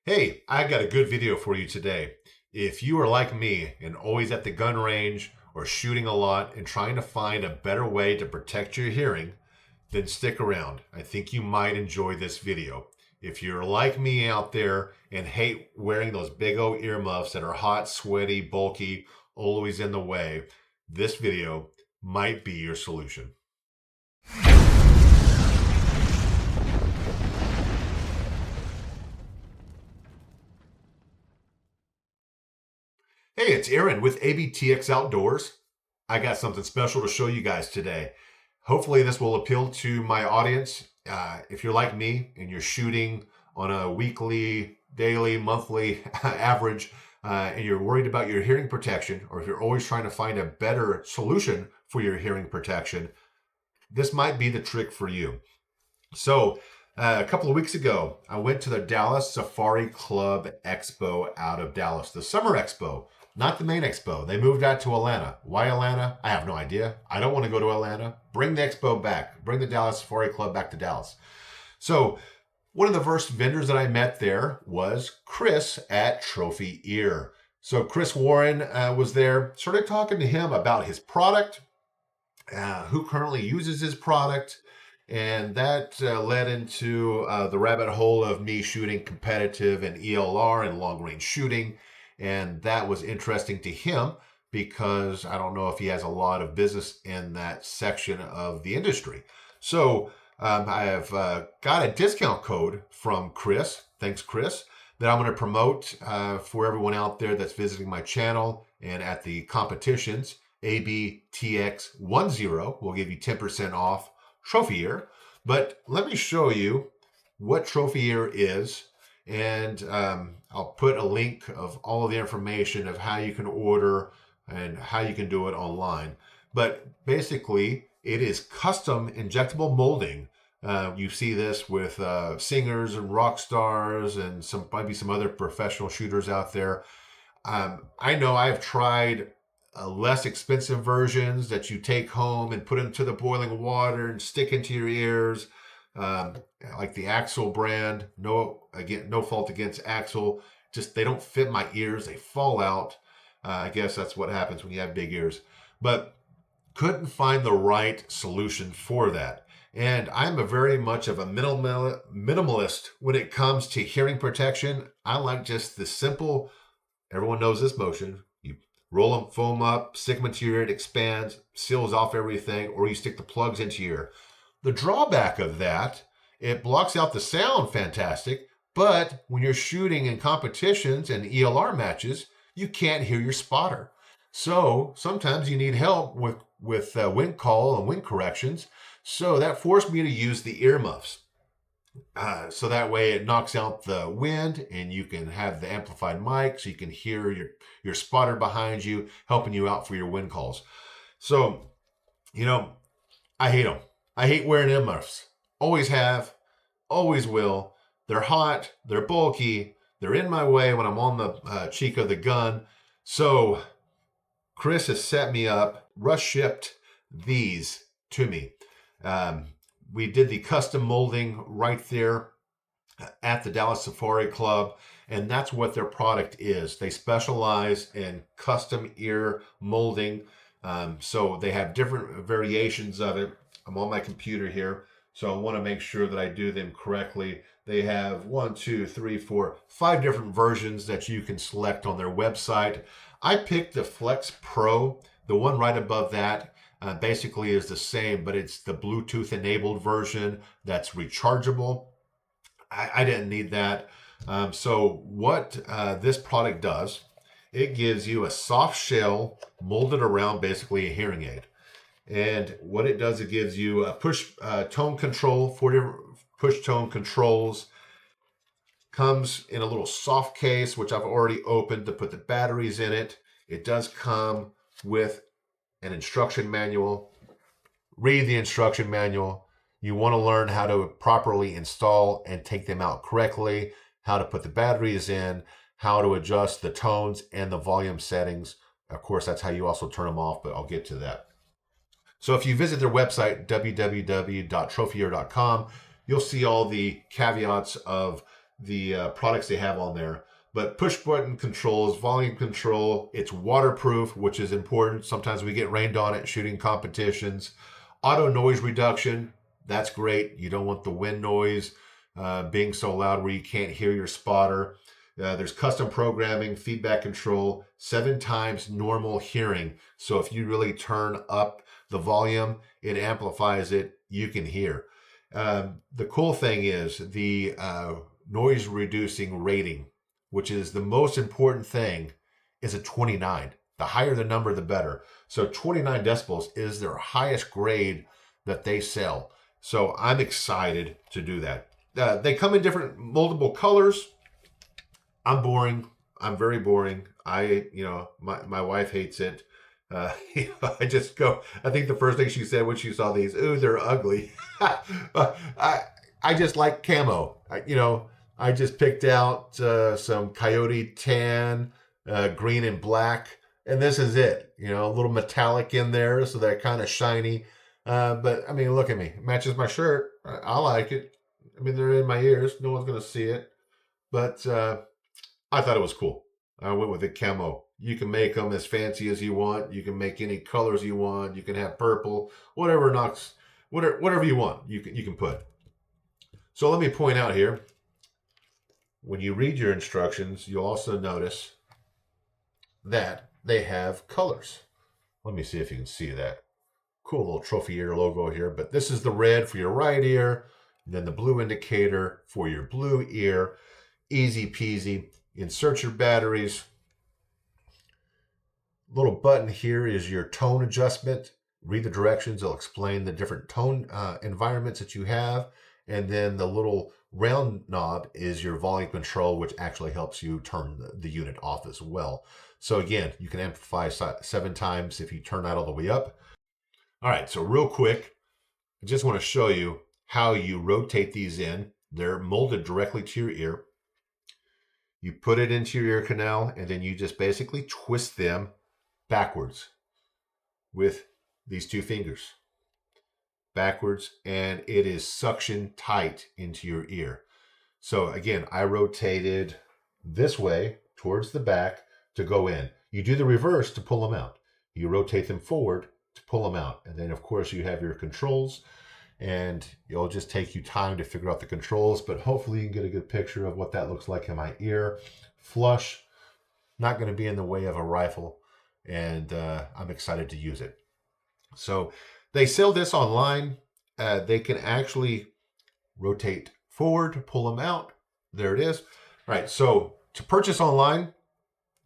Hey, I got a good video for you today. If you are like me and always at the gun range or shooting a lot and trying to find a better way to protect your hearing, then stick around. I think you might enjoy this video. If you're like me out there and hate wearing those big old earmuffs that are hot, sweaty, bulky, always in the way, this video might be your solution. Hey, it's Aaron with ABTX Outdoors. I got something special to show you guys today. Hopefully this will appeal to my audience. If you're like me and you're shooting on a weekly, daily, monthly average, and you're worried about your hearing protection, or if you're always trying to find a better solution for your hearing protection, this might be the trick for you. So a couple of weeks ago, I went to the Dallas Safari Club Expo out of Dallas, the Summer Expo, not the main expo. They moved out to Atlanta. Why Atlanta? I have no idea. I don't want to go to Atlanta. Bring the expo back. Bring the Dallas Safari Club back to Dallas. So one of the first vendors that I met there was Chris at Trophy Ear. So Chris Warren was there. Started talking to him about his product, who currently uses his product, and that led into the rabbit hole of me shooting competitive and ELR and long range shooting. And that was interesting to him because I don't know if he has a lot of business in that section of the industry. So I have got a discount code from Chris. Thanks, Chris. That I'm going to promote for everyone out there that's visiting my channel and at the competitions. ABTX10 will give you 10% off Trophy Ear. But let me show you what Trophy Ear is, and I'll put a link of all of the information of how you can order and how you can do it online. But basically, it is custom injectable molding. You see this with singers and rock stars and maybe some other professional shooters out there. I know I've tried less expensive versions that you take home and put into the boiling water and stick into your ears, like the Axel brand. No fault against Axel. Just they don't fit my ears. They fall out. I guess that's what happens when you have big ears. But couldn't find the right solution for that. And I'm a very much of a minimalist when it comes to hearing protection. I like just the simple, everyone knows this motion. You roll them, foam up, stick them into your ear, it expands, seals off everything, or you stick the plugs into your ear. The drawback of that, it blocks out the sound fantastic, but when you're shooting in competitions and ELR matches, you can't hear your spotter. So sometimes you need help with wind call and wind corrections. So that forced me to use the earmuffs. So that way it knocks out the wind and you can have the amplified mic so you can hear your spotter behind you, helping you out for your wind calls. So, I hate them. I hate wearing earmuffs. Always have, always will. They're hot, they're bulky, they're in my way when I'm on the cheek of the gun. So Chris has set me up, rush shipped these to me. We did the custom molding right there at the Dallas Safari Club, and that's what their product is. They specialize in custom ear molding. So they have different variations of it. I'm on my computer here, so I want to make sure that I do them correctly. They have 5 different versions that you can select on their website. I picked the Flex Pro. The one right above that basically is the same, but it's the Bluetooth enabled version that's rechargeable. I didn't need that. So what this product does, it gives you a soft shell molded around basically a hearing aid. And what it does, it gives you a push tone control, 4 different push tone controls. Comes in a little soft case, which I've already opened to put the batteries in it. It does come with an instruction manual. Read the instruction manual. You want to learn how to properly install and take them out correctly, how to put the batteries in, how to adjust the tones and the volume settings. Of course, that's how you also turn them off, but I'll get to that. So if you visit their website, www.trophyear.com, you'll see all the caveats of the products they have on there. But push button controls, volume control, it's waterproof, which is important. Sometimes we get rained on at shooting competitions. Auto noise reduction, that's great. You don't want the wind noise being so loud where you can't hear your spotter. There's custom programming, feedback control, 7 times normal hearing. So if you really turn up the volume, it amplifies it, you can hear. The cool thing is the noise reducing rating, which is the most important thing, is a 29. The higher the number, the better. So 29 decibels is their highest grade that they sell. So I'm excited to do that. They come in different multiple colors. I'm boring. I'm very boring. My wife hates it. I just go, I think the first thing she said when she saw these, ooh, they're ugly. I just like camo. I just picked out some coyote tan, green and black, and this is it. A little metallic in there, so they're kind of shiny. But I mean, look at me. It matches my shirt. I like it. I mean, they're in my ears. No one's going to see it. But I thought it was cool. I went with the camo. You can make them as fancy as you want. You can make any colors you want. You can have purple, whatever you want. You can put. So let me point out here. When you read your instructions, you'll also notice that they have colors. Let me see if you can see that. Cool little trophy ear logo here. But this is the red for your right ear, and then the blue indicator for your blue ear. Easy peasy. Insert your batteries. Little button here is your tone adjustment. Read the directions. It'll explain the different tone environments that you have. And then the little round knob is your volume control, which actually helps you turn the unit off as well. So again, you can amplify 7 times if you turn that all the way up. All right, so real quick, I just want to show you how you rotate these in. They're molded directly to your ear. You put it into your ear canal, and then you just basically twist them backwards with these 2 fingers. Backwards, and it is suction tight into your ear. So again, I rotated this way towards the back to go in. You do the reverse to pull them out. You rotate them forward to pull them out. And then of course you have your controls, and it'll just take you time to figure out the controls, but hopefully you can get a good picture of what that looks like in my ear. Flush, not going to be in the way of a rifle, and I'm excited to use it. So they sell this online. They can actually rotate forward, pull them out. There it is. All right, so to purchase online,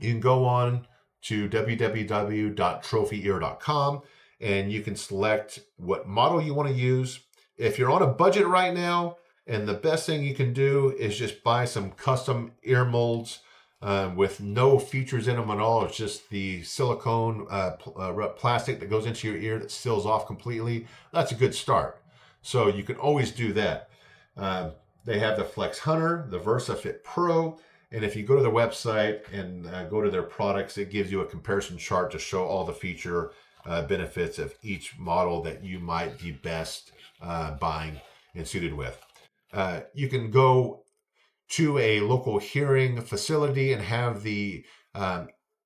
you can go on to www.trophyear.com, and you can select what model you want to use. If you're on a budget right now, and the best thing you can do is just buy some custom ear molds with no features in them at all. It's just the silicone plastic that goes into your ear that seals off completely. That's a good start. So you can always do that. They have the Flex Hunter, the VersaFit Pro, and if you go to their website and go to their products, it gives you a comparison chart to show all the feature benefits of each model that you might be best buying and suited with. You can go to a local hearing facility and have the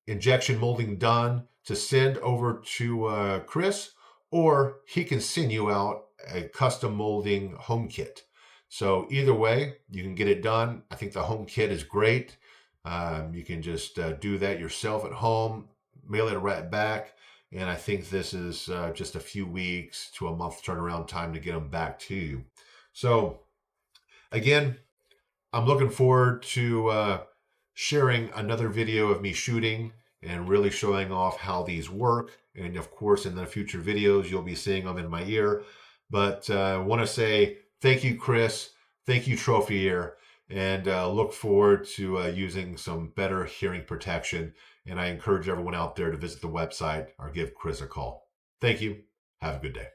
injection molding done to send over to Chris, or he can send you out a custom molding home kit. So either way, you can get it done. I think the home kit is great. You can just do that yourself at home, mail it right back. And I think this is just a few weeks to a month turnaround time to get them back to you. So again, I'm looking forward to sharing another video of me shooting and really showing off how these work. And of course, in the future videos, you'll be seeing them in my ear. But I want to say thank you, Chris. Thank you, Trophy Ear. And look forward to using some better hearing protection. And I encourage everyone out there to visit the website or give Chris a call. Thank you. Have a good day.